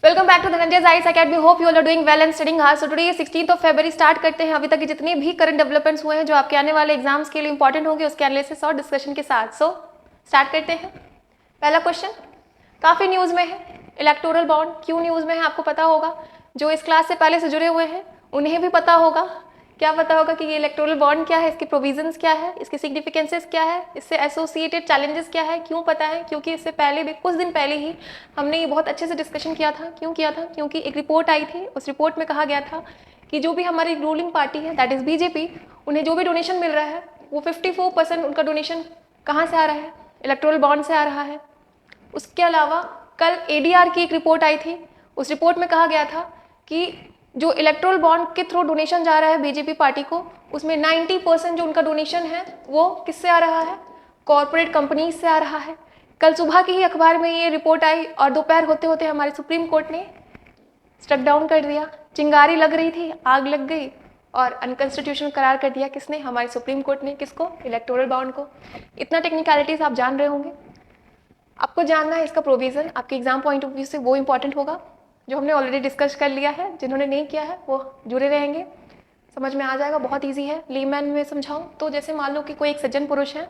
Welcome back to Dhananjay IAS academy. Hope you all are doing well and studying hard. So today 16 February start करते हैं अभी तक के जितने भी करंट डेवलपमेंट्स हुए हैं जो आपके आने वाले एग्जाम्स के लिए इंपॉर्टेंट होंगे उसके एनालिसिस और डिस्कशन के साथ। सो स्टार्ट करते हैं। पहला क्वेश्चन काफी न्यूज में है, इलेक्टोरल बॉन्ड क्यों न्यूज में है आपको पता होगा। जो इस क्लास से पहले से जुड़े हुए हैं उन्हें भी पता होगा। क्या पता होगा कि ये इलेक्टोरल बॉन्ड क्या है, इसके प्रोविजंस क्या है, इसके सिग्निफिकेंसेस क्या है, इससे एसोसिएटेड चैलेंजेस क्या है। क्यों पता है? क्योंकि इससे पहले भी कुछ दिन पहले ही हमने ये बहुत अच्छे से डिस्कशन किया था। क्यों किया था? क्योंकि एक रिपोर्ट आई थी, उस रिपोर्ट में कहा गया था कि जो भी हमारी रूलिंग पार्टी है दैट इज बीजेपी, उन्हें जो भी डोनेशन मिल रहा है वो 54% उनका डोनेशन कहाँ से आ रहा है? इलेक्टोरल बॉन्ड से आ रहा है। उसके अलावा कल एडीआर की एक रिपोर्ट आई थी, उस रिपोर्ट में कहा गया था कि जो इलेक्टोरल बॉन्ड के थ्रू डोनेशन जा रहा है बीजेपी पार्टी को, उसमें 90% जो उनका डोनेशन है वो किससे आ रहा है? कॉर्पोरेट कंपनीज से आ रहा है। कल सुबह की ही अखबार में ये रिपोर्ट आई और दोपहर होते होते हमारे सुप्रीम कोर्ट ने स्ट्रक डाउन कर दिया। चिंगारी लग रही थी, आग लग गई और अनकॉन्स्टिट्यूशनल करार कर दिया। किसने? हमारे सुप्रीम कोर्ट ने। किसको? इलेक्टोरल बॉन्ड को। इतना टेक्निकलिटीज आप जान रहे होंगे। आपको जानना है इसका प्रोविजन, आपके एग्जाम पॉइंट ऑफ व्यू से वो इंपॉर्टेंट होगा। जो हमने ऑलरेडी डिस्कस कर लिया है, जिन्होंने नहीं किया है वो जुड़े रहेंगे, समझ में आ जाएगा। बहुत इजी है। लीमैन में समझाऊं तो जैसे मान लो कि कोई एक सज्जन पुरुष है,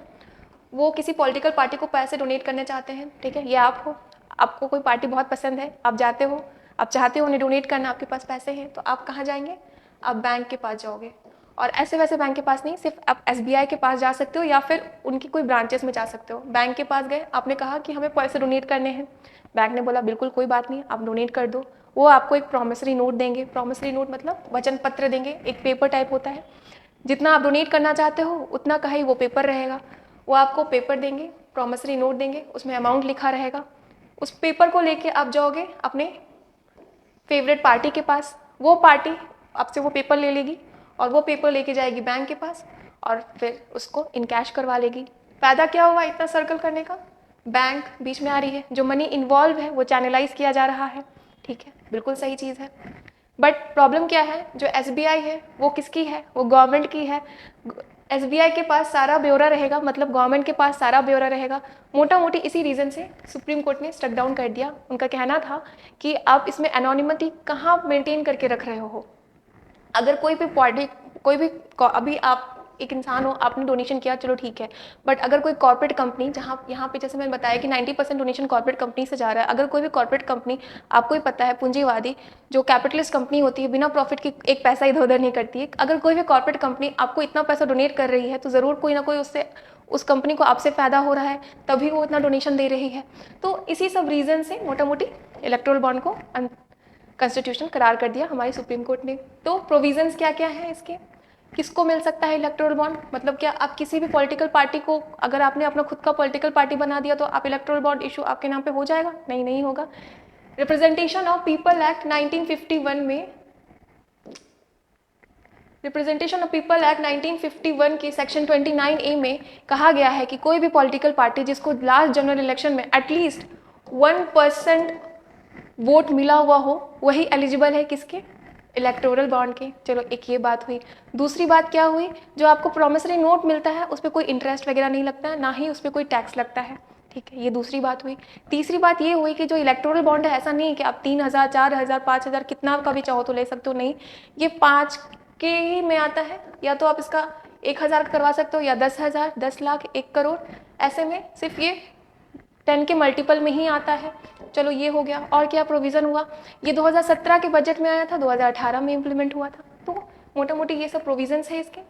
वो किसी पॉलिटिकल पार्टी को पैसे डोनेट करने चाहते हैं। ठीक है, ये आप हो, आपको कोई पार्टी बहुत पसंद है, आप जाते हो, आप चाहते हो उन्हें डोनेट करना, आपके पास पैसे हैं, तो आप कहाँ जाएंगे? आप बैंक के पास जाओगे। और ऐसे वैसे बैंक के पास नहीं, सिर्फ आप एसबीआई के पास जा सकते हो या फिर उनकी कोई ब्रांचेस में जा सकते हो। बैंक के पास गए, आपने कहा कि हमें पैसे डोनेट करने हैं, बैंक ने बोला बिल्कुल कोई बात नहीं, आप डोनेट कर दो। वो आपको एक प्रॉमिसरी नोट देंगे। प्रॉमिसरी नोट मतलब वचन पत्र देंगे, एक पेपर टाइप होता है। जितना आप डोनेट करना चाहते हो उतना का ही वो पेपर रहेगा। वो आपको पेपर देंगे, प्रॉमिसरी नोट देंगे, उसमें अमाउंट लिखा रहेगा। उस पेपर को लेके आप जाओगे अपने फेवरेट पार्टी के पास। वो पार्टी आपसे वो पेपर ले लेगी और वो पेपर लेके जाएगी बैंक के पास और फिर उसको इन कैश करवा लेगी। फायदा क्या हुआ इतना सर्कल करने का? बैंक बीच में आ रही है, जो मनी इन्वॉल्व है वो चैनलाइज किया जा रहा है। ठीक है, बिल्कुल सही चीज़ है। बट प्रॉब्लम क्या है? जो एसबीआई है वो किसकी है? वो गवर्नमेंट की है। एसबीआई के पास सारा ब्यौरा रहेगा, मतलब गवर्नमेंट के पास सारा ब्यौरा रहेगा। मोटा मोटी इसी रीज़न से सुप्रीम कोर्ट ने स्टक डाउन कर दिया। उनका कहना था कि आप इसमें एनोनिमिटी कहाँ मेंटेन करके रख रहे हो। अगर कोई भी पार्टी, कोई भी, अभी आप एक इंसान हो, आपने डोनेशन किया, चलो ठीक है। बट अगर कोई कॉर्पोरेट कंपनी, जहाँ यहाँ पे जैसे मैंने बताया कि 90% डोनेशन कॉर्पोरेट कंपनी से जा रहा है, अगर कोई भी कॉर्पोरेट कंपनी, आपको ही पता है पूंजीवादी जो कैपिटलिस्ट कंपनी होती है बिना प्रॉफिट की एक पैसा इधर उधर नहीं करती है। अगर कोई भी कॉर्पोरेट कंपनी आपको इतना पैसा डोनेट कर रही है तो ज़रूर कोई ना कोई उससे, उस कंपनी को आपसे फ़ायदा हो रहा है, तभी वो इतना डोनेशन दे रही है। तो इसी सब रीज़न से मोटा मोटी इलेक्टोरल बॉन्ड को कॉन्स्टिट्यूशन करार कर दिया हमारी सुप्रीम कोर्ट ने। तो प्रोविजंस क्या क्या है इसके? किसको मिल सकता है इलेक्टोरल बॉन्ड? मतलब क्या आप किसी भी पॉलिटिकल पार्टी को, अगर आपने अपना खुद का पॉलिटिकल पार्टी बना दिया तो आप इलेक्टोरल बॉन्ड इशू आपके नाम पे हो जाएगा? नहीं, नहीं होगा। रिप्रेजेंटेशन ऑफ पीपल एक्ट 1951 में, रिप्रेजेंटेशन ऑफ पीपल एक्ट 1951 की सेक्शन 29A में कहा गया है कि कोई भी पॉलिटिकल पार्टी जिसको लास्ट जनरल इलेक्शन में एटलीस्ट 1% वोट मिला हुआ हो वही एलिजिबल है किसके? इलेक्टोरल बॉन्ड के। चलो एक ये बात हुई। दूसरी बात क्या हुई? जो आपको प्रॉमिसरी नोट मिलता है उस पर कोई इंटरेस्ट वगैरह नहीं लगता है, ना ही उस पर कोई टैक्स लगता है। ठीक है, ये दूसरी बात हुई। तीसरी बात ये हुई कि जो इलेक्टोरल बॉन्ड है, ऐसा नहीं कि आप 3,000, 4,000, 5,000 कितना का भी चाहो तो ले सकते हो, नहीं, ये 5 के ही में आता है। या तो आप इसका 1,000 करवा सकते हो या 10,000, 10 लाख, 1 करोड़, ऐसे में सिर्फ ये 10 के मल्टीपल में ही आता है। चलो ये हो गया। और क्या प्रोविज़न हुआ? ये 2017 के बजट में आया था, 2018 में इम्प्लीमेंट हुआ था। तो मोटा मोटी ये सब प्रोविजंस है इसके।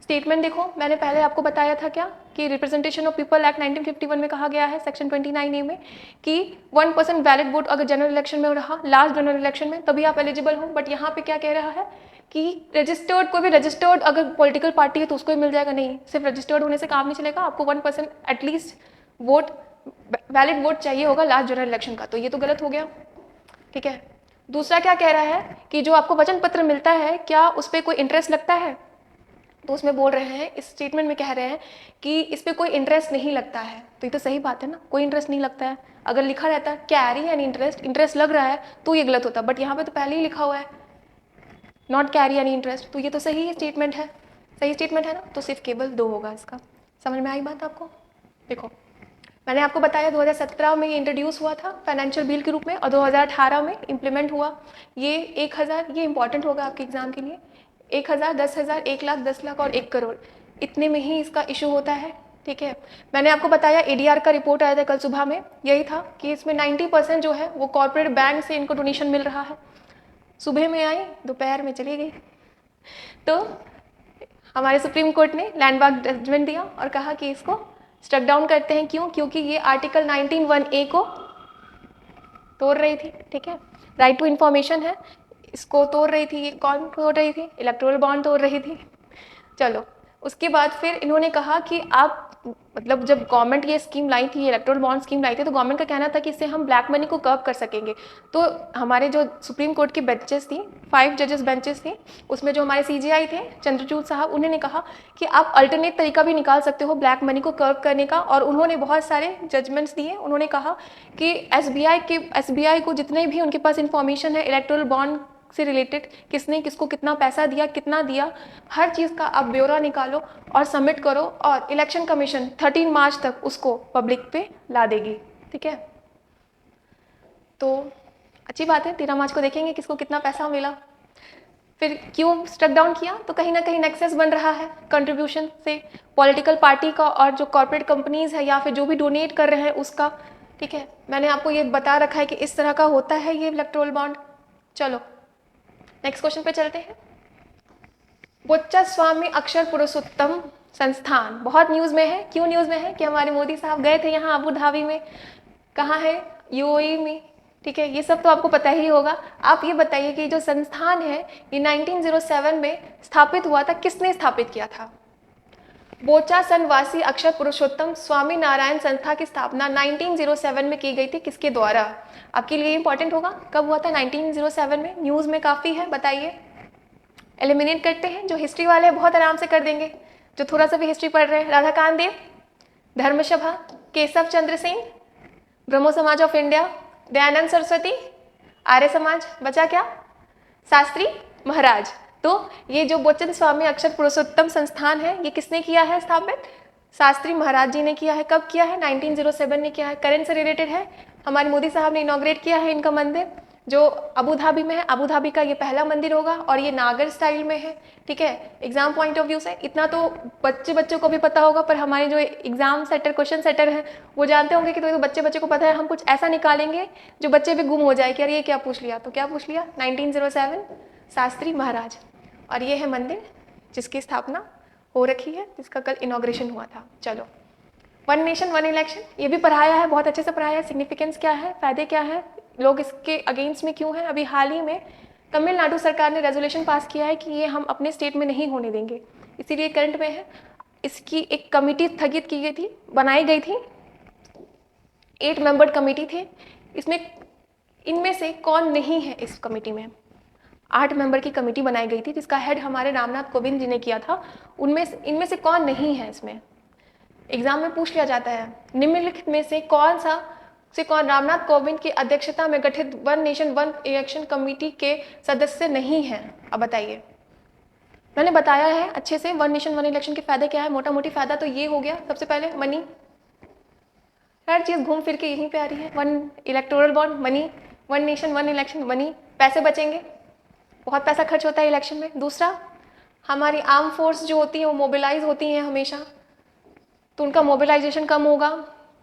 स्टेटमेंट देखो, मैंने पहले आपको बताया था क्या कि रिप्रेजेंटेशन ऑफ पीपल एक्ट 1951 में कहा गया है सेक्शन 29A में कि 1% वैलिड वोट अगर जनरल इलेक्शन में रहा, लास्ट जनरल इलेक्शन में, तभी आप एलिजिबल हो। बट यहाँ पे क्या कह रहा है कि रजिस्टर्ड, कोई भी रजिस्टर्ड अगर पॉलिटिकल पार्टी है तो उसको ही मिल जाएगा? नहीं, सिर्फ रजिस्टर्ड होने से काम नहीं चलेगा, आपको 1% एटलीस्ट वोट, वैलिड वोट चाहिए होगा लास्ट जनरल इलेक्शन का। तो ये तो गलत हो गया। ठीक है। दूसरा क्या कह रहा है कि जो आपको वचन पत्र मिलता है क्या उस पर कोई इंटरेस्ट लगता है? तो उसमें बोल रहे हैं, इस स्टेटमेंट में कह रहे हैं कि इस पर कोई इंटरेस्ट नहीं लगता है। तो ये तो सही बात है ना, कोई इंटरेस्ट नहीं लगता है। अगर लिखा रहता है कैरी एनी इंटरेस्ट, इंटरेस्ट लग रहा है, तो ये गलत होता। बट यहाँ पे तो पहले ही लिखा हुआ है नॉट कैरी एनी इंटरेस्ट, तो ये तो सही स्टेटमेंट है। सही स्टेटमेंट है ना, तो सिर्फ केवल 2 होगा इसका। समझ में आई बात आपको? देखो, मैंने आपको बताया 2017 में ये इंट्रोड्यूस हुआ था फाइनेंशियल बिल के रूप में और 2018 में इम्प्लीमेंट हुआ। ये 1000, ये इंपॉर्टेंट होगा आपके एग्जाम के लिए, 1000, 10,000, 1 लाख, 10 लाख और 1 करोड़, इतने में ही इसका इशू होता है। ठीक है, मैंने आपको बताया ADR का रिपोर्ट आया था कल सुबह में, यही था कि इसमें 90% जो है वो कॉर्पोरेट बैंक से इनको डोनेशन मिल रहा है। सुबह में आई, दोपहर में चली गई। तो हमारे सुप्रीम कोर्ट ने लैंडमार्क जजमेंट दिया और कहा कि इसको स्ट्रक डाउन करते हैं। क्यों? क्योंकि ये आर्टिकल 19(1)(a) को तोड़ रही थी। ठीक है, राइट टू इन्फॉर्मेशन है, इसको तोड़ रही थी। ये कौन तोड़ रही थी? इलेक्टोरल बॉन्ड तोड़ रही थी। चलो, उसके बाद फिर इन्होंने कहा कि आप मतलब जब गवर्नमेंट ये स्कीम लाई थी, इलेक्टोरल बॉन्ड स्कीम लाई थी, तो गवर्नमेंट का कहना था कि इससे हम ब्लैक मनी को कर्व कर सकेंगे। तो हमारे जो सुप्रीम कोर्ट की बेंचेस थी, 5 जजेस बेंचेस थी, उसमें जो हमारे CJI थे चंद्रचूड़ साहब, उन्होंने कहा कि आप अल्टरनेट तरीका भी निकाल सकते हो ब्लैक मनी को कर्व करने का। और उन्होंने बहुत सारे जजमेंट्स दिए। उन्होंने कहा कि SBI को जितने भी उनके पास इंफॉर्मेशन है इलेक्टोरल बॉन्ड से रिलेटेड, किसने किसको कितना पैसा दिया, कितना दिया, हर चीज़ का आप ब्यौरा निकालो और सबमिट करो, और इलेक्शन कमीशन 13 मार्च तक उसको पब्लिक पे ला देगी। ठीक है, तो अच्छी बात है, 13 मार्च को देखेंगे किसको कितना पैसा मिला। फिर क्यों स्ट्रक डाउन किया? तो कहीं ना कहीं नेक्सस बन रहा है कंट्रीब्यूशन से, पॉलिटिकल पार्टी का और जो कॉर्पोरेट कंपनीज है या फिर जो भी डोनेट कर रहे हैं उसका। ठीक है, मैंने आपको ये बता रखा है कि इस तरह का होता है ये इलेक्टोरल बॉन्ड। चलो नेक्स्ट क्वेश्चन पे चलते हैं। बोच्चा स्वामी अक्षर पुरुषोत्तम संस्थान बहुत न्यूज़ में है। क्यों न्यूज़ में है? कि हमारे मोदी साहब गए थे यहाँ अबू धाबी में, कहाँ है? UAE में। ठीक है, ये सब तो आपको पता ही होगा। आप ये बताइए कि जो संस्थान है ये 1907 में स्थापित हुआ था, किसने स्थापित किया था? बोचासन वासी अक्षर पुरुषोत्तम स्वामी नारायण संस्था की स्थापना 1907 में की गई थी, किसके द्वारा? आपके लिए इंपॉर्टेंट होगा, कब हुआ था? 1907 में। न्यूज़ में काफ़ी है, बताइए। एलिमिनेट करते हैं, जो हिस्ट्री वाले हैं बहुत आराम से कर देंगे, जो थोड़ा सा भी हिस्ट्री पढ़ रहे हैं। राधाकांत देव, धर्मसभा, केशव चंद्र सेन, ब्रह्मो समाज ऑफ इंडिया, दयानंद सरस्वती, आर्य समाज, बचा क्या? शास्त्री महाराज। तो ये जो बोचन स्वामी अक्षर पुरुषोत्तम संस्थान है, ये किसने किया है स्थापित? शास्त्री महाराज जी ने किया है। कब किया है? 1907 में किया है। करंट से रिलेटेड है, हमारे मोदी साहब ने इनॉग्रेट किया है इनका मंदिर, जो अबू धाबी में है। अबू धाबी का ये पहला मंदिर होगा और ये नागर स्टाइल में है। ठीक है, एग्जाम पॉइंट ऑफ व्यू से इतना तो बच्चों को भी पता होगा, पर हमारे जो एग्जाम सेटर, क्वेश्चन सेटर हैं, वो जानते होंगे कि तो बच्चे को पता है। हम कुछ ऐसा निकालेंगे जो बच्चे भी गुम हो जाए कि अरे ये क्या पूछ लिया। तो क्या पूछ लिया? 1907 शास्त्री महाराज। और ये है मंदिर जिसकी स्थापना हो रखी है, जिसका कल इनॉग्रेशन हुआ था। चलो, 1 नेशन 1 इलेक्शन, ये भी पढ़ाया है, बहुत अच्छे से पढ़ाया है। सिग्निफिकेंस क्या है, फायदे क्या है, लोग इसके अगेंस्ट में क्यों हैं। अभी हाल ही में तमिलनाडु सरकार ने रेजोल्यूशन पास किया है कि ये हम अपने स्टेट में नहीं होने देंगे, इसीलिए करंट में है। इसकी एक कमेटी स्थगित की गई थी, बनाई गई थी, 8 मेंबर कमेटी थे। इसमें इनमें से कौन नहीं है इस कमेटी में? 8 मेंबर की कमेटी बनाई गई थी, जिसका हेड हमारे रामनाथ कोविंद जी ने किया था। इनमें से कौन नहीं है इसमें? एग्जाम में पूछ लिया जाता है, निम्नलिखित में से कौन रामनाथ कोविंद की अध्यक्षता में गठित 1 नेशन 1 इलेक्शन कमेटी के सदस्य नहीं हैं? अब बताइए। मैंने बताया है अच्छे से 1 नेशन 1 इलेक्शन के फायदे क्या है। मोटा मोटी फायदा तो ये हो गया, सबसे पहले मनी, हर चीज़ घूम फिर के यहीं पे आ रही है। 1 electoral bond, money, 1 nation 1 election, money, पैसे बचेंगे, बहुत पैसा खर्च होता है इलेक्शन में। दूसरा, हमारी आर्म फोर्स जो होती है वो मोबिलाइज होती हैं हमेशा, तो उनका मोबिलाइजेशन कम होगा।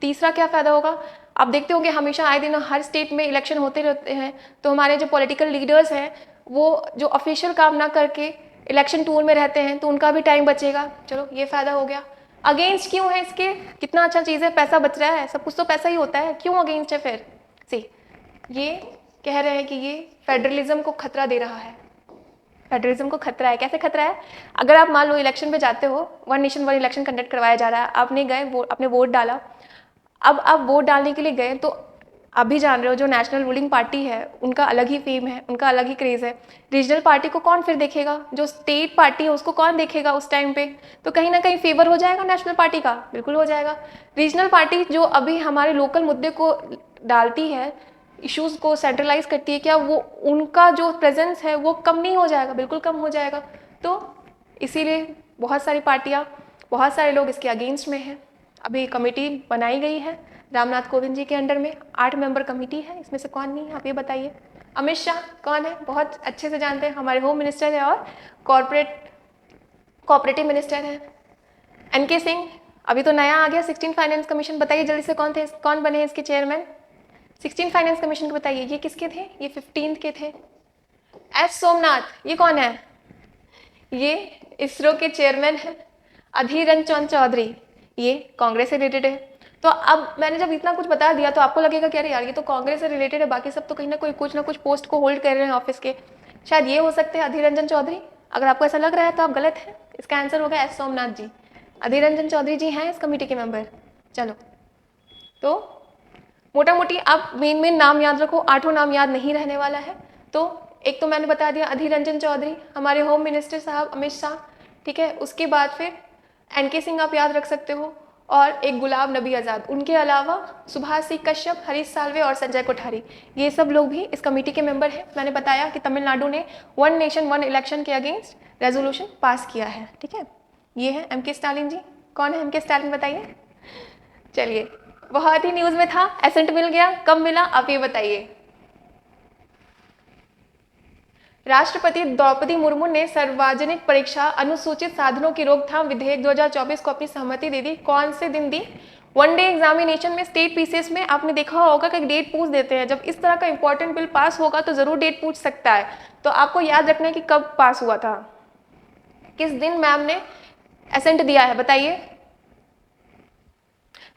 तीसरा क्या फ़ायदा होगा? आप देखते होंगे हमेशा आए दिन हर स्टेट में इलेक्शन होते रहते हैं, तो हमारे जो पॉलिटिकल लीडर्स हैं वो जो ऑफिशियल काम ना करके इलेक्शन टूर में रहते हैं, तो उनका भी टाइम बचेगा। चलो, ये फ़ायदा हो गया। अगेंस्ट क्यों है इसके? कितना अच्छा चीज़ है, पैसा बच रहा है, सब कुछ तो पैसा ही होता है, क्यों अगेंस्ट है फिर? ये कह रहे हैं कि ये फेडरलिज्म को खतरा दे रहा है। फेडरलिज्म को खतरा है। कैसे खतरा है? अगर आप मान लो इलेक्शन पे जाते हो, 1 नेशन 1 इलेक्शन कंडक्ट करवाया जा रहा है, आपने गए आपने वोट डाला, अब आप वोट डालने के लिए गए तो आप भी जान रहे हो जो नेशनल रूलिंग पार्टी है उनका अलग ही फेम है, उनका अलग ही क्रेज़ है। रीजनल पार्टी को कौन फिर देखेगा? जो स्टेट पार्टी है उसको कौन देखेगा उस टाइम पे? तो कहीं ना कहीं फेवर हो जाएगा नेशनल पार्टी का, बिल्कुल हो जाएगा। रीजनल पार्टी जो अभी हमारे लोकल मुद्दे को डालती है, इश्यूज़ को सेंट्रलाइज करती है, क्या वो उनका जो प्रेजेंस है वो कम नहीं हो जाएगा? बिल्कुल कम हो जाएगा। तो इसीलिए बहुत सारी पार्टियाँ, बहुत सारे लोग इसके अगेंस्ट में हैं। अभी कमेटी बनाई गई है रामनाथ कोविंद जी के अंडर में, 8 मेंबर कमेटी है, इसमें से कौन नहीं है आप ये बताइए। अमित शाह कौन है, बहुत अच्छे से जानते हैं, हमारे होम मिनिस्टर है और कोऑपरेटिव मिनिस्टर है। एनके सिंह अभी तो नया आ गया 16 फाइनेंस कमीशन, बताइए जल्दी से कौन बने हैं इसके चेयरमैन। 16 फाइनेंस कमीशन के बताइए, ये किसके थे, ये 15th के थे। एस सोमनाथ ये कौन है, ये इसरो के चेयरमैन है। अधीर रंजन चौधरी ये कांग्रेस से रिलेटेड है। तो अब मैंने जब इतना कुछ बता दिया तो आपको लगेगा कि अरे यार ये तो कांग्रेस से रिलेटेड है, बाकी सब तो कहीं ना कुछ पोस्ट को होल्ड कर रहे हैं ऑफिस के, शायद ये हो सकते हैं अधीर रंजन चौधरी। अगर आपको ऐसा लग रहा है तो आप गलत हैं, इसका आंसर होगा एस सोमनाथ जी। अधीर रंजन चौधरी जी हैं इस कमेटी के मेंबर। चलो तो मोटा मोटी आप मेन नाम याद रखो, 8 नाम याद नहीं रहने वाला है। तो एक तो मैंने बता दिया अधीर रंजन चौधरी, हमारे होम मिनिस्टर साहब अमित शाह, ठीक है। उसके बाद फिर एनके सिंह आप याद रख सकते हो, और एक गुलाम नबी आज़ाद, उनके अलावा सुभाष सिंह कश्यप, हरीश साल्वे और संजय कोठारी, ये सब लोग भी इस कमेटी के मेंबर हैं। मैंने बताया कि तमिलनाडु ने 1 नेशन 1 इलेक्शन के अगेंस्ट रेजोल्यूशन पास किया है, ठीक है। ये है एम के स्टालिन जी। कौन है एम के स्टालिन बताइए। चलिए बहुत ही न्यूज़ में था, एसेंट मिल गया, कब मिला आप ये बताइए। राष्ट्रपति द्रौपदी मुर्मू ने सार्वजनिक परीक्षा अनुसूचित साधनों की रोकथाम विधेयक 2024 को अपनी सहमति दे दी। कौन से दिन दी। 1 डे एग्जामिनेशन में स्टेट पीसीएस में आपने देखा होगा कि डेट पूछ देते हैं, जब इस तरह का इंपॉर्टेंट बिल पास होगा तो जरूर डेट पूछ सकता है। तो आपको याद रखना है कि कब पास हुआ था, किस दिन मैम ने एसेंट दिया है बताइए।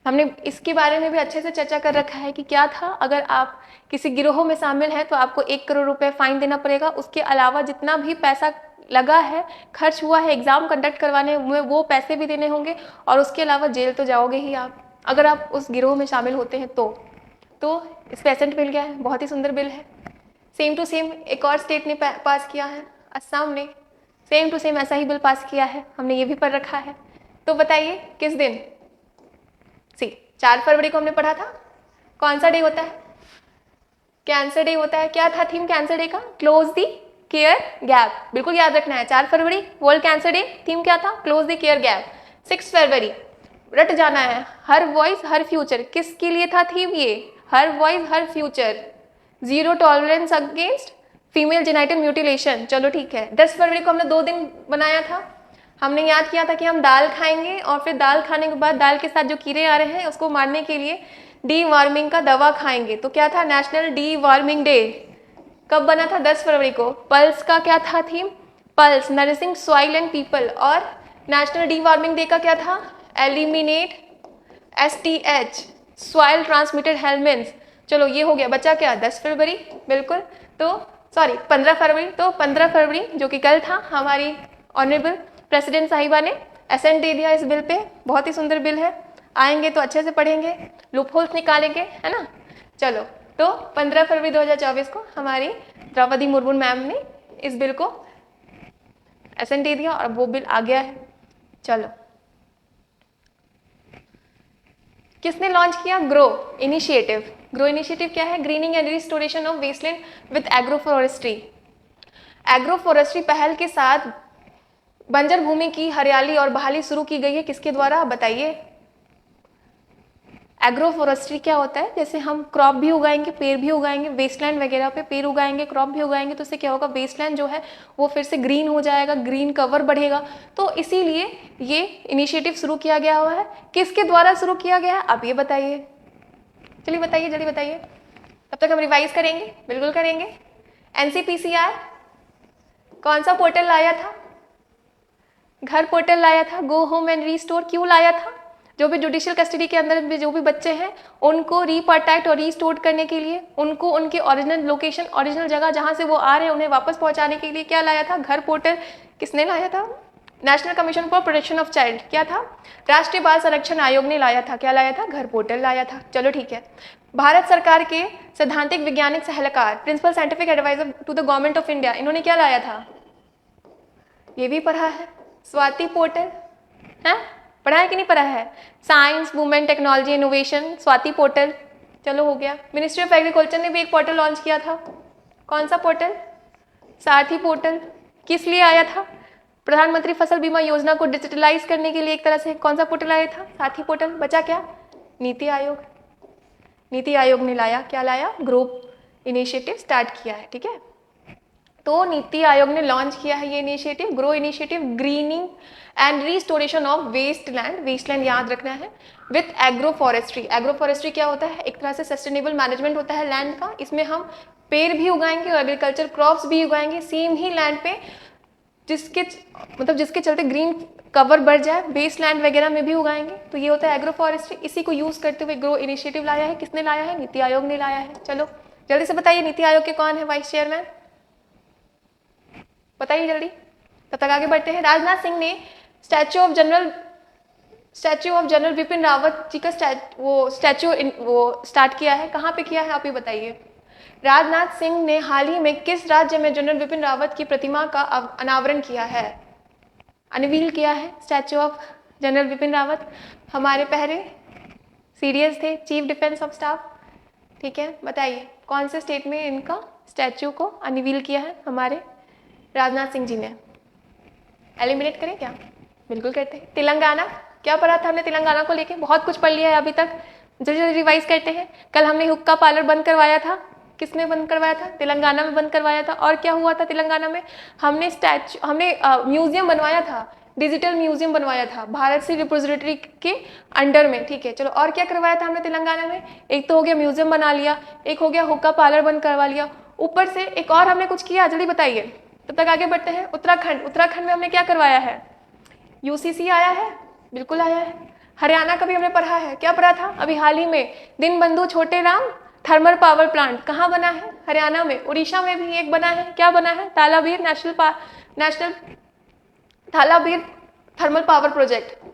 हमने इसके बारे में भी अच्छे से चर्चा कर रखा है कि क्या था, अगर आप किसी गिरोह में शामिल हैं तो आपको 1 करोड़ रुपए फाइन देना पड़ेगा। उसके अलावा जितना भी पैसा लगा है, खर्च हुआ है एग्जाम कंडक्ट करवाने में, वो पैसे भी देने होंगे, और उसके अलावा जेल तो जाओगे ही आप अगर आप उस गिरोह में शामिल होते हैं तो इस पे एसेंट मिल गया है। बहुत ही सुंदर बिल है। सेम टू सेम एक और स्टेट ने पास किया है, असम ने सेम टू सेम ऐसा ही बिल पास किया है, हमने ये भी पढ़ रखा है। तो बताइए किस दिन। 4 फरवरी को हमने पढ़ा था। कौन सा डे होता है, कैंसर डे होता है। क्या था थीम कैंसर डे का, क्लोज द केयर गैप, बिल्कुल याद रखना है। 4 फरवरी वर्ल्ड कैंसर डे, थीम क्या था, क्लोज द केयर गैप। 6 फरवरी रट जाना है, हर वॉइस हर फ्यूचर, किसके लिए था थीम ये, हर वॉइस हर future, 0 tolerance against female genital mutilation. चलो ठीक है। 10 फरवरी को हमने 2 दिन बनाया था, हमने याद किया था कि हम दाल खाएंगे और फिर दाल खाने के बाद दाल के साथ जो कीड़े आ रहे हैं उसको मारने के लिए डी वार्मिंग का दवा खाएंगे। तो क्या था, नेशनल डी वार्मिंग डे। कब बना था, 10 फरवरी को। पल्स का क्या था theme, pulse nourishing soil and people. और नेशनल डी वार्मिंग डे का क्या था, एलिमिनेट STH सॉइल ट्रांसमिटेड हेल्मेंट्स। चलो ये हो गया, बचा क्या, 10 फरवरी बिल्कुल। तो सॉरी 15 फरवरी, तो 15 फरवरी जो कि कल था, हमारी ऑनरेबल प्रेसिडेंट साहिबा ने एसेंट दे दिया इस बिल पे। बहुत ही सुंदर बिल है, आएंगे तो अच्छे से पढ़ेंगे, लूपहोल्स निकालेंगे, है ना। चलो तो 15 फरवरी 2024 को हमारी द्रौपदी मुर्मू मैम ने इस बिल को एसेंट दे दिया और वो बिल आ गया है। चलो किसने लॉन्च किया, ग्रो इनिशिएटिव। ग्रो इनिशिएटिव क्या है, greening and restoration of wasteland with agroforestry. Agroforestry पहल के साथ बंजर भूमि की हरियाली और बहाली शुरू की गई है, किसके द्वारा बताइए। एग्रोफोरेस्ट्री क्या होता है, जैसे हम क्रॉप भी उगाएंगे, पेड़ भी उगाएंगे, वेस्टलैंड वगैरह पे पेड़ उगाएंगे, क्रॉप भी उगाएंगे, तो इससे क्या होगा, वेस्टलैंड जो है वो फिर से ग्रीन हो जाएगा, ग्रीन कवर बढ़ेगा। तो इसीलिए ये इनिशिएटिव शुरू किया गया हुआ है। किसके द्वारा शुरू किया गया है आप ये बताइए, चलिए बताइए जल्दी बताइए, तब तक हम रिवाइज करेंगे, बिल्कुल करेंगे। NCPCR कौन सा पोर्टल लाया था, घर पोर्टल लाया था। गो होम एंड रीस्टोर क्यों लाया था, जो भी जुडिशियल कस्टडी के अंदर भी जो भी बच्चे हैं उनको रीप्रोटेक्ट और रीस्टोर करने के लिए, उनको उनके ओरिजिनल लोकेशन, ओरिजिनल जगह जहां से वो आ रहे हैं उन्हें वापस पहुंचाने के लिए क्या लाया था, घर पोर्टल। किसने लाया था, national commission for protection of child, क्या था, राष्ट्रीय बाल संरक्षण आयोग ने लाया था। क्या लाया था, घर पोर्टल लाया था। चलो ठीक है। भारत सरकार के सैद्धांतिक वैज्ञानिक सलाहकार, principal scientific adviser to the government of India, इन्होंने क्या लाया था, ये भी पढ़ा है, स्वाति पोर्टल है, पढ़ा है कि नहीं पढ़ा है। Science women technology innovation, Swati portal. चलो हो गया। मिनिस्ट्री ऑफ एग्रीकल्चर ने भी एक पोर्टल लॉन्च किया था, कौन सा पोर्टल, सारथी पोर्टल। किस लिए आया था, प्रधानमंत्री फसल बीमा योजना को डिजिटलाइज करने के लिए एक तरह से कौन सा पोर्टल आया था? साथी पोर्टल। बचा क्या? नीति आयोग। नीति आयोग ने लाया, क्या लाया? ग्रुप इनिशिएटिव स्टार्ट किया है, ठीक है। तो नीति आयोग ने लॉन्च किया है ये initiative, grow initiative, greening and restoration of waste land. Waste land याद रखना है, with agro forestry. Agro forestry क्या होता है? एक तरह से सस्टेनेबल मैनेजमेंट होता है लैंड का। इसमें हम पेड़ भी उगाएंगे और एग्रीकल्चर क्रॉप्स भी उगाएंगे सेम ही लैंड पे, जिसके चलते ग्रीन कवर बढ़ जाए, बेस लैंड वगैरह में भी उगाएंगे। तो ये होता है एग्रो फॉरेस्ट्री। इसी को यूज करते हुए ग्रो इनिशिएटिव लाया है। किसने लाया है? नीति आयोग ने लाया है। चलो जल्दी से बताइए, नीति आयोग के कौन है वाइस चेयरमैन? बताइए जल्दी, तब तक आगे बढ़ते हैं। राजनाथ सिंह ने statue of general Bipin Rawat ji का स्टैच्यू स्टार्ट किया है। कहाँ पे किया है आप ये बताइए। राजनाथ सिंह ने हाल ही में किस राज्य में जनरल बिपिन रावत की प्रतिमा का अनावरण किया है, अनवील किया है? Statue of general Bipin Rawat हमारे पहले सीडीएस थे, चीफ डिफेंस ऑफ स्टाफ, ठीक है। बताइए कौन से स्टेट में इनका स्टैच्यू को अनवील किया है हमारे राजनाथ सिंह जी ने? एलिमिनेट करें क्या? बिल्कुल करते हैं। तेलंगाना, क्या पढ़ा था हमने तेलंगाना को लेके? बहुत कुछ पढ़ लिया है अभी तक, जल्दी जल्दी रिवाइज करते हैं। कल हमने हुक्का पार्लर बंद करवाया था, किसने बंद करवाया था? तेलंगाना में बंद करवाया था। और क्या हुआ था तेलंगाना में? हमने म्यूजियम बनवाया था, डिजिटल म्यूजियम बनवाया था भारत से रिपोजिटरी के अंडर में, ठीक है। चलो और क्या करवाया था हमने तेलंगाना में? एक तो हो गया म्यूजियम बना लिया, एक हो गया हुक्का पार्लर बंद करवा लिया, ऊपर से एक और हमने कुछ किया, जल्दी बताइए, तब तक आगे बढ़ते हैं। उत्तराखंड में हमने क्या करवाया है? यूसीसी आया है, बिल्कुल आया है। हरियाणा का भी हमने पढ़ा है, क्या पढ़ा था अभी हाल ही में? दीनबंधु छोटे राम थर्मल पावर प्लांट कहाँ बना है? हरियाणा में। उड़ीसा में भी एक बना है, क्या बना है? Talabira national Talabira thermal power project.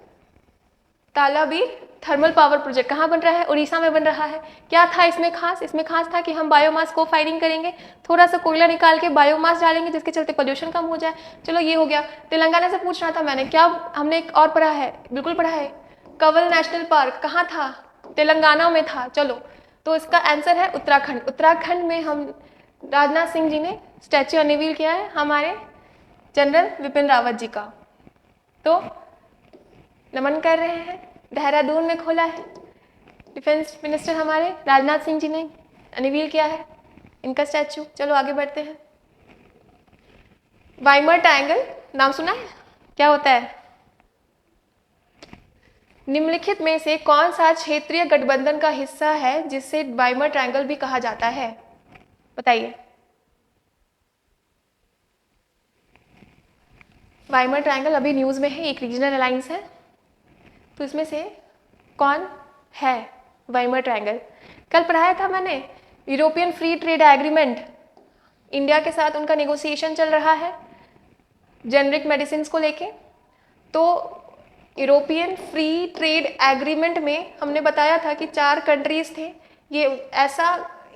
Talabira thermal power project कहाँ बन रहा है? उड़ीसा में बन रहा है। क्या था इसमें खास? इसमें खास था कि हम बायोमास को फायरिंग करेंगे, थोड़ा सा कोयला निकाल के बायोमास डालेंगे जिसके चलते पोल्यूशन कम हो जाए। चलो ये हो गया। तेलंगाना से पूछ रहा था मैंने, क्या हमने एक और पढ़ा है? बिल्कुल पढ़ा है। कंवल नेशनल पार्क कहाँ था? तेलंगाना में था। चलो तो इसका आंसर है उत्तराखंड। उत्तराखंड में हम राजनाथ सिंह जी ने स्टैच्यू अनवील किया है हमारे जनरल बिपिन रावत जी का। तो नमन कर रहे हैं। देहरादून में खोला है, डिफेंस मिनिस्टर हमारे राजनाथ सिंह जी ने अनवील किया है इनका स्टैच्यू। चलो आगे बढ़ते हैं। वाइमर ट्रायंगल नाम सुना है? क्या होता है? निम्नलिखित में से कौन सा क्षेत्रीय गठबंधन का हिस्सा है जिसे वाइमर ट्रायंगल भी कहा जाता है? बताइए। वाइमर ट्रायंगल अभी न्यूज में है, एक रीजनल अलायंस है। तो इसमें से कौन है वाइमर ट्रायंगल? कल पढ़ाया था मैंने, European free trade agreement, India के साथ उनका नेगोशिएशन चल रहा है जेनरिक मेडिसिन को लेके। तो यूरोपियन फ्री ट्रेड एग्रीमेंट में हमने बताया था कि 4 कंट्रीज थे।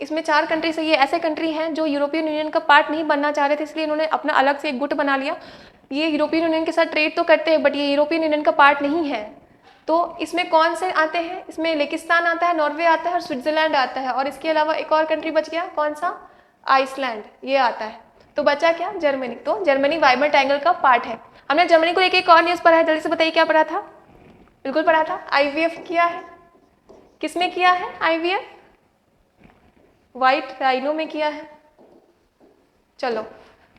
इसमें 4 कंट्रीज है, ये ऐसे कंट्री हैं जो यूरोपियन यूनियन का पार्ट नहीं बनना चाह रहे थे, इसलिए इन्होंने अपना अलग से एक गुट बना लिया। ये यूरोपियन यूनियन के साथ ट्रेड तो करते हैं बट ये यूरोपियन यूनियन का पार्ट नहीं है। तो इसमें कौन से आते हैं? इसमें लेकिस्तान आता है, नॉर्वे आता है और स्विट्जरलैंड आता है, और इसके अलावा एक और कंट्री बच गया, कौन सा? आइसलैंड, ये आता है। तो बचा क्या? जर्मनी। तो जर्मनी वाइमर ट्रायंगल का पार्ट है। हमने जर्मनी को लेकर एक और न्यूज पढ़ा है, जल्दी से बताइए क्या पढ़ा था? बिल्कुल पढ़ा था, आईवीएफ किया है। किसमें किया है आईवीएफ? व्हाइट राइनो में किया है। चलो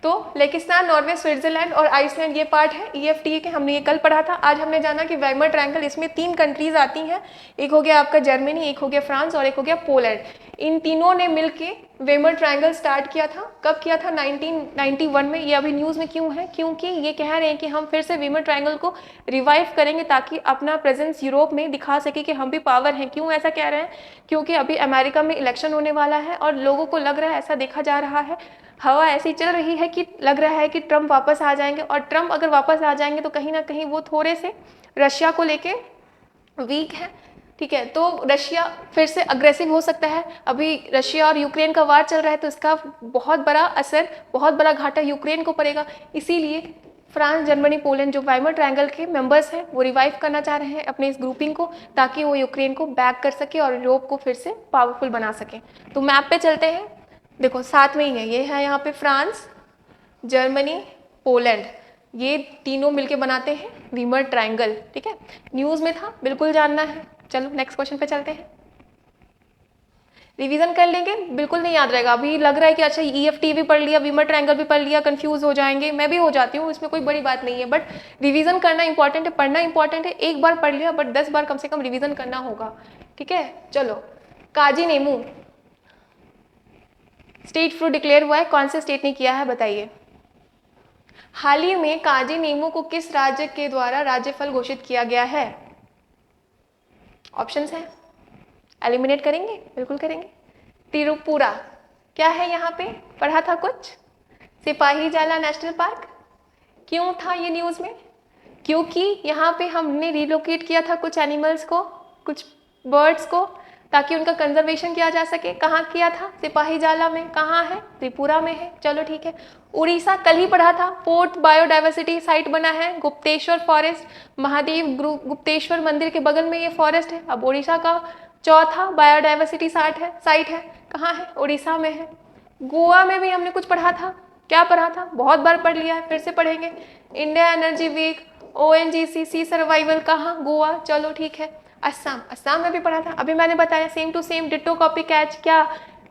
तो लेकिस्तान, नॉर्वे, स्विट्जरलैंड और आइसलैंड ये पार्ट है ईएफटीए के। हमने ये कल पढ़ा था। आज हमने जाना कि वाइमर ट्रायंगल, इसमें 3 कंट्रीज आती हैं, एक हो गया आपका जर्मनी, एक हो गया फ्रांस और एक हो गया पोलैंड। इन तीनों ने मिलके वाइमर ट्रायंगल स्टार्ट किया था। कब किया था? 1991 में। ये अभी न्यूज में क्यों है? क्योंकि ये कह रहे हैं कि हम फिर से वाइमर ट्रायंगल को रिवाइव करेंगे ताकि अपना प्रेजेंस यूरोप में दिखा सके कि हम भी पावर हैं। क्यों ऐसा कह रहे हैं? क्योंकि अभी अमेरिका में इलेक्शन होने वाला है और लोगों को लग रहा है, ऐसा देखा जा रहा है, हवा ऐसी चल रही है कि लग रहा है कि ट्रम्प वापस आ जाएंगे। और ट्रम्प अगर वापस आ जाएंगे तो कहीं ना कहीं वो थोड़े से रशिया को लेके वीक है, ठीक है। तो रशिया फिर से अग्रेसिव हो सकता है। अभी रशिया और यूक्रेन का वार चल रहा है तो इसका बहुत बड़ा असर, बहुत बड़ा घाटा यूक्रेन को पड़ेगा। इसीलिए फ्रांस, जर्मनी, पोलैंड जो वाइमर ट्रायंगल के मेंबर्स हैं वो रिवाइव करना चाह रहे हैं अपने इस ग्रुपिंग को, ताकि वो यूक्रेन को बैक कर सके और यूरोप को फिर से पावरफुल बना सके। तो मैप पे चलते हैं, देखो साथ में ही है, ये है यहाँ पे फ्रांस, जर्मनी, पोलैंड, ये तीनों मिलके बनाते हैं वीमर ट्रायंगल। ठीक है, न्यूज़ में था, बिल्कुल जानना है। चलो नेक्स्ट क्वेश्चन पे चलते हैं। रिवीजन कर लेंगे, बिल्कुल नहीं याद रहेगा। अभी लग रहा है कि अच्छा EFT भी पढ़ लिया, वीमर ट्रायंगल भी पढ़ लिया, कंफ्यूज हो जाएंगे, मैं भी हो जाती हूँ, इसमें कोई बड़ी बात नहीं है। बट रिवीजन करना इंपॉर्टेंट है, पढ़ना इंपॉर्टेंट है। एक बार पढ़ लिया बट 10 बार कम से कम रिवीजन करना होगा। ठीक है, चलो काजी नींबू स्टेट फ्रूट डिक्लेयर हुआ है, कौन से स्टेट ने किया है बताइए। हाल ही में काजी नींबू को किस राज्य के द्वारा राज्य फल घोषित किया गया है? ऑप्शंस हैं, एलिमिनेट करेंगे, बिल्कुल करेंगे। त्रिपुरा, क्या है यहाँ पे, पढ़ा था कुछ? सिपाही जाला नेशनल पार्क। क्यों था ये न्यूज़ में? क्योंकि यहाँ पे हमने रिलोकेट किया था कुछ एनिमल्स को, कुछ बर्ड्स को, ताकि उनका कंजर्वेशन किया जा सके। कहाँ किया था? सिपाही जाला में। कहाँ है? त्रिपुरा में है। चलो ठीक है। उड़ीसा, कल ही पढ़ा था, फोर्थ बायोडाइवर्सिटी साइट बना है गुप्तेश्वर फॉरेस्ट, महादेव गुप्तेश्वर मंदिर के बगल में ये फॉरेस्ट है। अब उड़ीसा का चौथा बायोडाइवर्सिटी साइट है। कहाँ है? उड़ीसा में है। गोवा में भी हमने कुछ पढ़ा था, क्या पढ़ा था? बहुत बार पढ़ लिया है, फिर से पढ़ेंगे। इंडिया एनर्जी वीक, ONGC, सी सर्वाइवल, कहाँ? गोवा। चलो ठीक है। असम में भी पढ़ा था, अभी मैंने बताया same to same ditto copy catch. क्या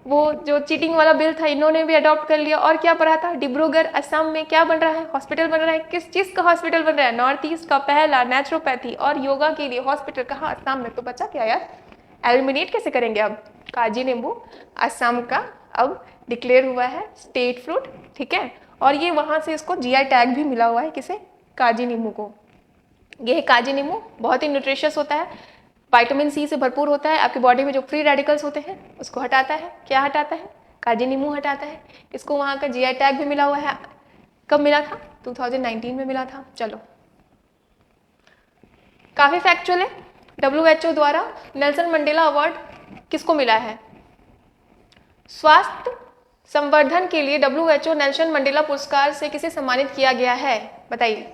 वो जो चीटिंग वाला बिल था इन्होंने भी अडॉप्ट कर लिया। और क्या पढ़ा था? डिब्रूगढ़ असम में क्या बन रहा है? हॉस्पिटल बन रहा है। किस चीज का हॉस्पिटल बन रहा है? नॉर्थ ईस्ट का पहला नेचुरोपैथी और योगा के लिए हॉस्पिटल। कहाँ? असम में। तो बचा क्या यार, एलिमिनेट कैसे करेंगे? अब काजी नींबू असम का अब डिक्लेयर हुआ है स्टेट फ्रूट। ठीक है, और ये वहां से इसको GI टैग भी मिला हुआ है। किसे? काजी नींबू को। ये काजी नींबू बहुत ही न्यूट्रिशियस होता है, विटामिन C से भरपूर होता है। आपकी बॉडी में जो फ्री रेडिकल्स होते हैं उसको हटाता है। क्या हटाता है? काजी नींबू हटाता है। इसको वहाँ का GI टैग भी मिला हुआ है। कब मिला था? 2019 में मिला था। चलो काफ़ी फैक्चुअल है। WHO द्वारा नेल्सन मंडेला अवार्ड किसको मिला है? स्वास्थ्य संवर्धन के लिए WHO नेल्सन मंडेला पुरस्कार से किसे सम्मानित किया गया है बताइए।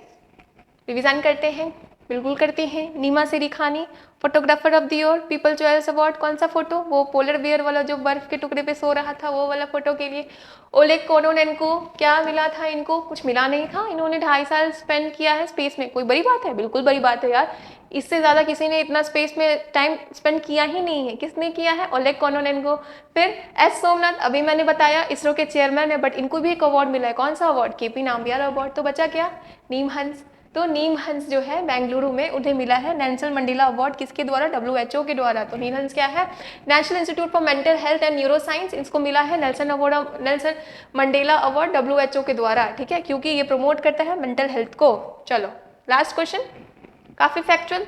रिवीजन करते हैं, बिल्कुल करते हैं। Neema Sirikhani, photographer of the year, people choice award. कौन सा फोटो? वो पोलर बियर वाला जो बर्फ के टुकड़े पे सो रहा था, वो वाला फोटो के लिए। ओलेग कोनोनेंको, क्या मिला था इनको? कुछ मिला नहीं था। इन्होंने 2.5 साल स्पेंड किया है स्पेस में। कोई बड़ी बात है? बिल्कुल बड़ी बात है यार, इससे ज़्यादा किसी ने इतना स्पेस में टाइम स्पेंड किया ही नहीं है। किसने किया है? Oleg Kononenko. फिर S सोमनाथ, अभी मैंने बताया इसरो के चेयरमैन है, बट इनको भी एक अवार्ड मिला है। कौन सा अवार्ड? KP Nambiar award. तो बचा क्या? नीम हंस। तो नीम हंस जो है बेंगलुरु में, उन्हें मिला है नेल्सन मंडेला अवार्ड। किसके द्वारा? WHO के द्वारा। तो नीम हंस क्या है? National institute for mental health and neuro science, इसको मिला है नेल्सन मंडेला अवार्ड WHO के द्वारा। ठीक है, क्योंकि ये प्रमोट करता है मेंटल हेल्थ को। चलो लास्ट क्वेश्चन, काफी फैक्चुअल।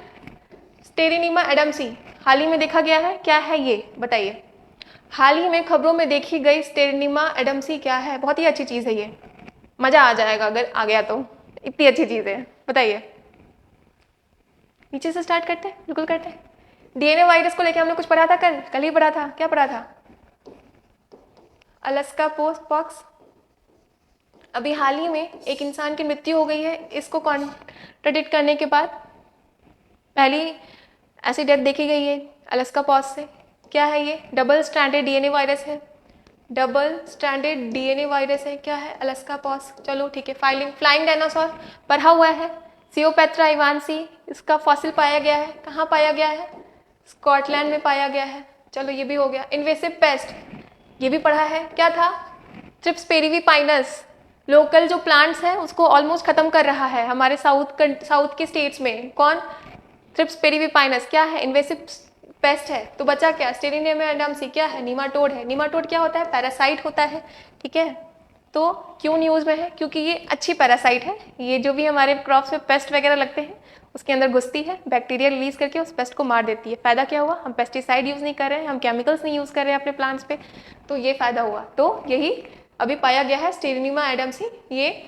स्टेरिनीमा एडम्सी हाल ही में देखा गया है, क्या है ये बताइए। हाल ही में खबरों में देखी गई स्टेरिनीमा एडम्सी क्या है? बहुत ही अच्छी चीज है ये, मजा आ जाएगा अगर आ गया तो, इतनी अच्छी चीज है। बताइए, नीचे से स्टार्ट करते हैं, बिल्कुल करते हैं। DNA वायरस को लेके हमने कुछ पढ़ा था, कल ही पढ़ा था। क्या पढ़ा था? Alaska post pox. अभी हाल ही में एक इंसान की मृत्यु हो गई है, इसको कॉन्ट्रडिक्ट करने के बाद पहली ऐसी डेथ देखी गई है अलास्का पॉक्स से। क्या है ये? डबल स्ट्रैंडेड DNA वायरस है। डबल स्ट्रैंडेड DNA वायरस है। क्या है? Alaska pox. चलो ठीक है। फ्लाइंग डायनासोर पढ़ा हुआ है। सियोपेत्रा इवांसी, इसका फॉसिल पाया गया है। कहाँ पाया गया है? स्कॉटलैंड में पाया गया है। चलो ये भी हो गया। इन्वेसिव पेस्ट, ये भी पढ़ा है। क्या था? ट्रिप्स पेरिविपाइनस, लोकल जो प्लांट्स हैं उसको ऑलमोस्ट खत्म कर रहा है हमारे साउथ के स्टेट्स में। कौन? ट्रिप्स पेरिविपाइनस। क्या है? इन्वेसिव पेस्ट है। तो बचा क्या? स्टेरिनियम एडम्सी। क्या है? नीमाटोड है। नीमाटोड क्या होता है? पैरासाइट होता है। ठीक है, तो क्यों न्यूज़ में है? क्योंकि ये अच्छी पैरासाइट है। ये जो भी हमारे क्रॉप्स में पेस्ट वगैरह लगते हैं उसके अंदर घुसती है, बैक्टीरिया रिलीज करके उस पेस्ट को मार देती है। फायदा क्या हुआ? हम पेस्टिसाइड यूज़ नहीं कर रहे हैं, हम केमिकल्स नहीं यूज़ कर रहे हैं अपने प्लांट्स पे, तो ये फायदा हुआ। तो यही अभी पाया गया है स्टेरिनिमा एडम्सी। ये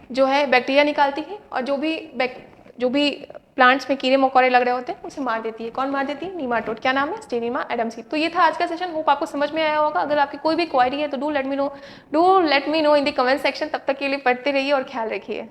जो है बैक्टीरिया निकालती है और जो भी प्लांट्स में कीड़े मकोड़े लग रहे होते हैं उसे मार देती है। कौन मार देती है? नीमाटोड। क्या नाम है? स्टेरिनिमा एडम्सी। तो ये था आज का सेशन, होप आपको समझ में आया होगा। अगर आपकी कोई भी क्वेरी है तो do let me know in the comment section. तब तक के लिए पढ़ते रहिए और ख्याल रखिए।